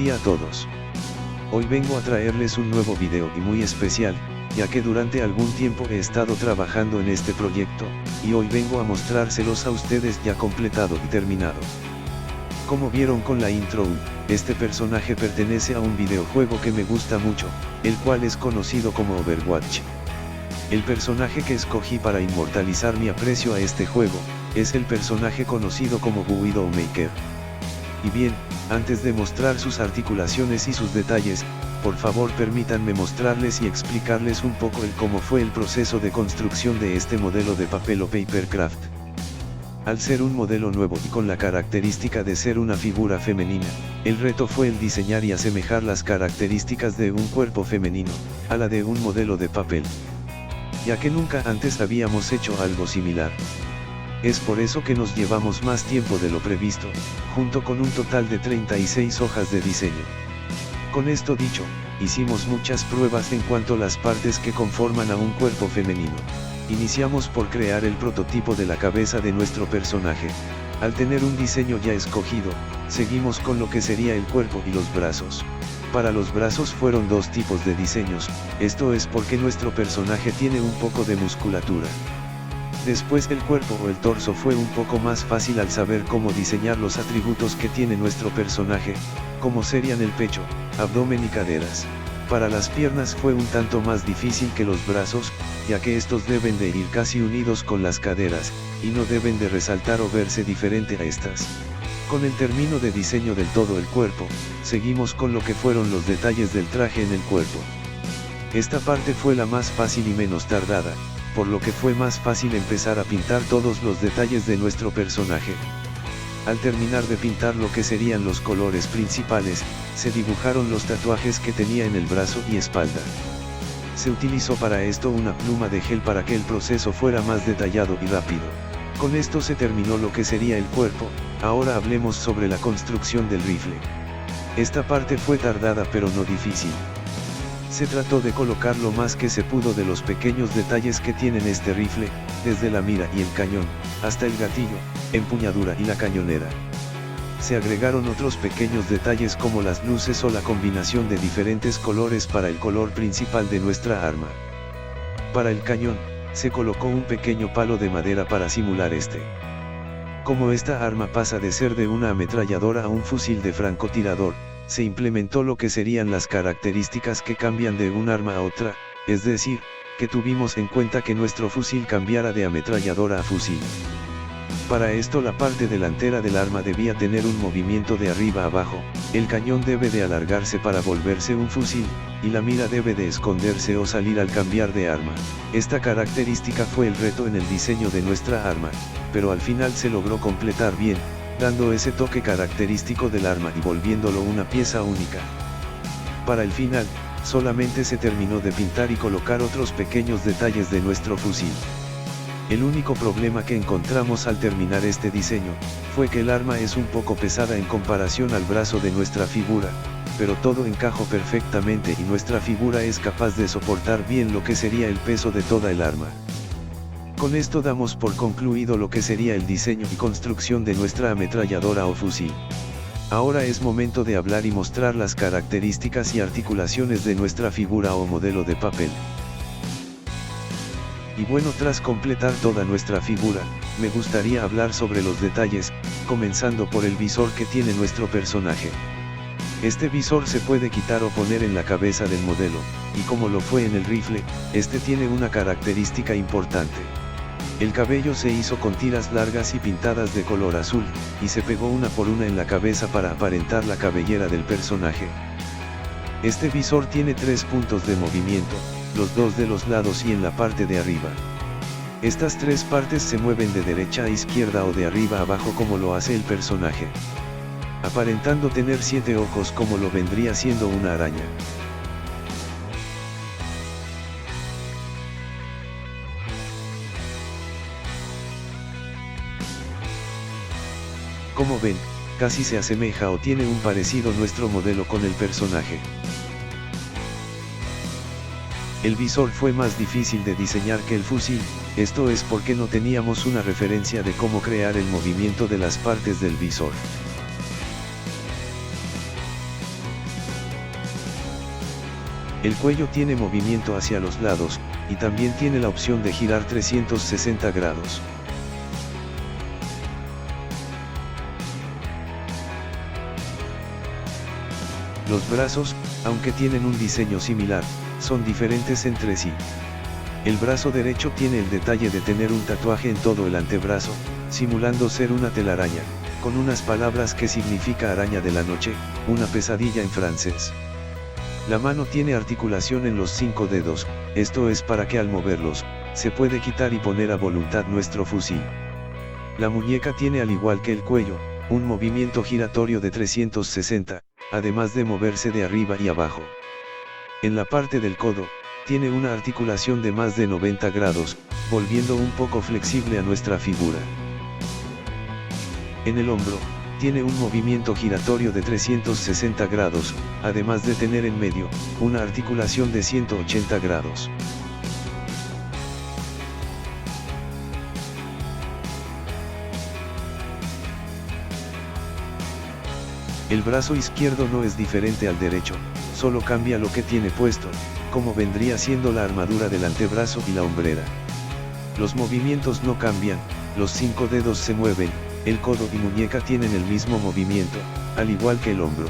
día a todos. Hoy vengo a traerles un nuevo video y muy especial, ya que durante algún tiempo he estado trabajando en este proyecto, y hoy vengo a mostrárselos a ustedes ya completado y terminado. Como vieron con la intro, este personaje pertenece a un videojuego que me gusta mucho, el cual es conocido como Overwatch. El personaje que escogí para inmortalizar mi aprecio a este juego, es el personaje conocido como Widowmaker. Y bien, antes de mostrar sus articulaciones y sus detalles, por favor permítanme mostrarles y explicarles un poco el cómo fue el proceso de construcción de este modelo de papel o papercraft. Al ser un modelo nuevo y con la característica de ser una figura femenina, el reto fue el diseñar y asemejar las características de un cuerpo femenino, a la de un modelo de papel. Ya que nunca antes habíamos hecho algo similar. Es por eso que nos llevamos más tiempo de lo previsto, junto con un total de 36 hojas de diseño. Con esto dicho, hicimos muchas pruebas en cuanto a las partes que conforman a un cuerpo femenino. Iniciamos por crear el prototipo de la cabeza de nuestro personaje. Al tener un diseño ya escogido, seguimos con lo que sería el cuerpo y los brazos. Para los brazos fueron dos tipos de diseños, esto es porque nuestro personaje tiene un poco de musculatura. Después el cuerpo o el torso fue un poco más fácil al saber cómo diseñar los atributos que tiene nuestro personaje, como serían el pecho, abdomen y caderas. Para las piernas fue un tanto más difícil que los brazos, ya que estos deben de ir casi unidos con las caderas, y no deben de resaltar o verse diferente a estas. Con el término de diseño del todo el cuerpo, seguimos con lo que fueron los detalles del traje en el cuerpo. Esta parte fue la más fácil y menos tardada, por lo que fue más fácil empezar a pintar todos los detalles de nuestro personaje. Al terminar de pintar lo que serían los colores principales, se dibujaron los tatuajes que tenía en el brazo y espalda. Se utilizó para esto una pluma de gel para que el proceso fuera más detallado y rápido. Con esto se terminó lo que sería el cuerpo. Ahora hablemos sobre la construcción del rifle. Esta parte fue tardada pero no difícil. Se trató de colocar lo más que se pudo de los pequeños detalles que tienen este rifle, desde la mira y el cañón, hasta el gatillo, empuñadura y la cañonera. Se agregaron otros pequeños detalles como las luces o la combinación de diferentes colores para el color principal de nuestra arma. Para el cañón, se colocó un pequeño palo de madera para simular este. Como esta arma pasa de ser de una ametralladora a un fusil de francotirador, se implementó lo que serían las características que cambian de un arma a otra, es decir, que tuvimos en cuenta que nuestro fusil cambiara de ametralladora a fusil. Para esto la parte delantera del arma debía tener un movimiento de arriba a abajo, el cañón debe de alargarse para volverse un fusil, y la mira debe de esconderse o salir al cambiar de arma. Esta característica fue el reto en el diseño de nuestra arma, pero al final se logró completar bien, dando ese toque característico del arma y volviéndolo una pieza única. Para el final, solamente se terminó de pintar y colocar otros pequeños detalles de nuestro fusil. El único problema que encontramos al terminar este diseño, fue que el arma es un poco pesada en comparación al brazo de nuestra figura, pero todo encajó perfectamente y nuestra figura es capaz de soportar bien lo que sería el peso de toda el arma. Con esto damos por concluido lo que sería el diseño y construcción de nuestra ametralladora o fusil. Ahora es momento de hablar y mostrar las características y articulaciones de nuestra figura o modelo de papel. Y bueno, tras completar toda nuestra figura, me gustaría hablar sobre los detalles, comenzando por el visor que tiene nuestro personaje. Este visor se puede quitar o poner en la cabeza del modelo, y como lo fue en el rifle, este tiene una característica importante. El cabello se hizo con tiras largas y pintadas de color azul, y se pegó una por una en la cabeza para aparentar la cabellera del personaje. Este visor tiene 3 puntos de movimiento, los 2 de los lados y en la parte de arriba. Estas 3 partes se mueven de derecha a izquierda o de arriba a abajo como lo hace el personaje, aparentando tener 7 ojos como lo vendría siendo una araña. Como ven, casi se asemeja o tiene un parecido nuestro modelo con el personaje. El visor fue más difícil de diseñar que el fusil, esto es porque no teníamos una referencia de cómo crear el movimiento de las partes del visor. El cuello tiene movimiento hacia los lados, y también tiene la opción de girar 360 grados. Los brazos, aunque tienen un diseño similar, son diferentes entre sí. El brazo derecho tiene el detalle de tener un tatuaje en todo el antebrazo, simulando ser una telaraña, con unas palabras que significa araña de la noche, una pesadilla en francés. La mano tiene articulación en los 5 dedos, esto es para que al moverlos, se puede quitar y poner a voluntad nuestro fusil. La muñeca tiene, al igual que el cuello, un movimiento giratorio de 360, además de moverse de arriba y abajo. En la parte del codo, tiene una articulación de más de 90 grados, volviendo un poco flexible a nuestra figura. En el hombro, tiene un movimiento giratorio de 360 grados, además de tener en medio, una articulación de 180 grados. El brazo izquierdo no es diferente al derecho, solo cambia lo que tiene puesto, como vendría siendo la armadura del antebrazo y la hombrera. Los movimientos no cambian, los 5 dedos se mueven, el codo y muñeca tienen el mismo movimiento, al igual que el hombro.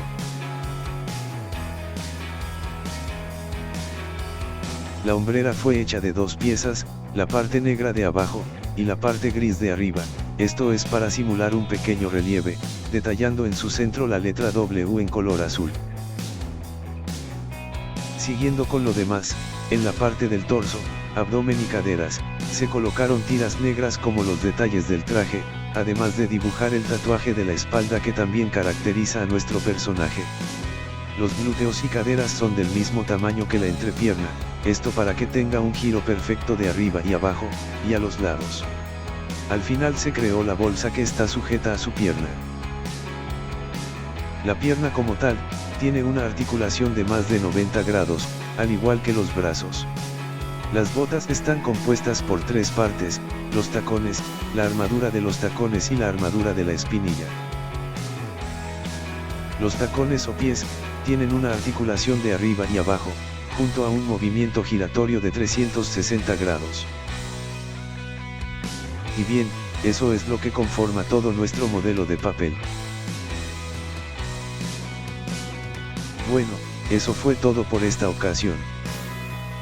La hombrera fue hecha de 2 piezas, la parte negra de abajo, y la parte gris de arriba, esto es para simular un pequeño relieve, detallando en su centro la letra W en color azul. Siguiendo con lo demás, en la parte del torso, abdomen y caderas, se colocaron tiras negras como los detalles del traje, además de dibujar el tatuaje de la espalda que también caracteriza a nuestro personaje. Los glúteos y caderas son del mismo tamaño que la entrepierna, esto para que tenga un giro perfecto de arriba y abajo, y a los lados. Al final se creó la bolsa que está sujeta a su pierna. La pierna como tal, tiene una articulación de más de 90 grados, al igual que los brazos. Las botas están compuestas por 3 partes, los tacones, la armadura de los tacones y la armadura de la espinilla. Los tacones o pies, tienen una articulación de arriba y abajo, junto a un movimiento giratorio de 360 grados. Y bien, eso es lo que conforma todo nuestro modelo de papel. Bueno, eso fue todo por esta ocasión.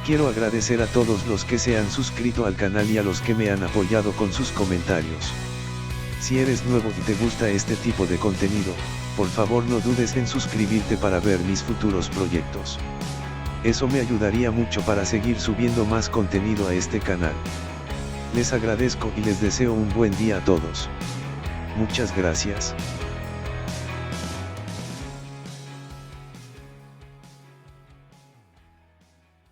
Quiero agradecer a todos los que se han suscrito al canal y a los que me han apoyado con sus comentarios. Si eres nuevo y te gusta este tipo de contenido, por favor no dudes en suscribirte para ver mis futuros proyectos. Eso me ayudaría mucho para seguir subiendo más contenido a este canal. Les agradezco y les deseo un buen día a todos. Muchas gracias.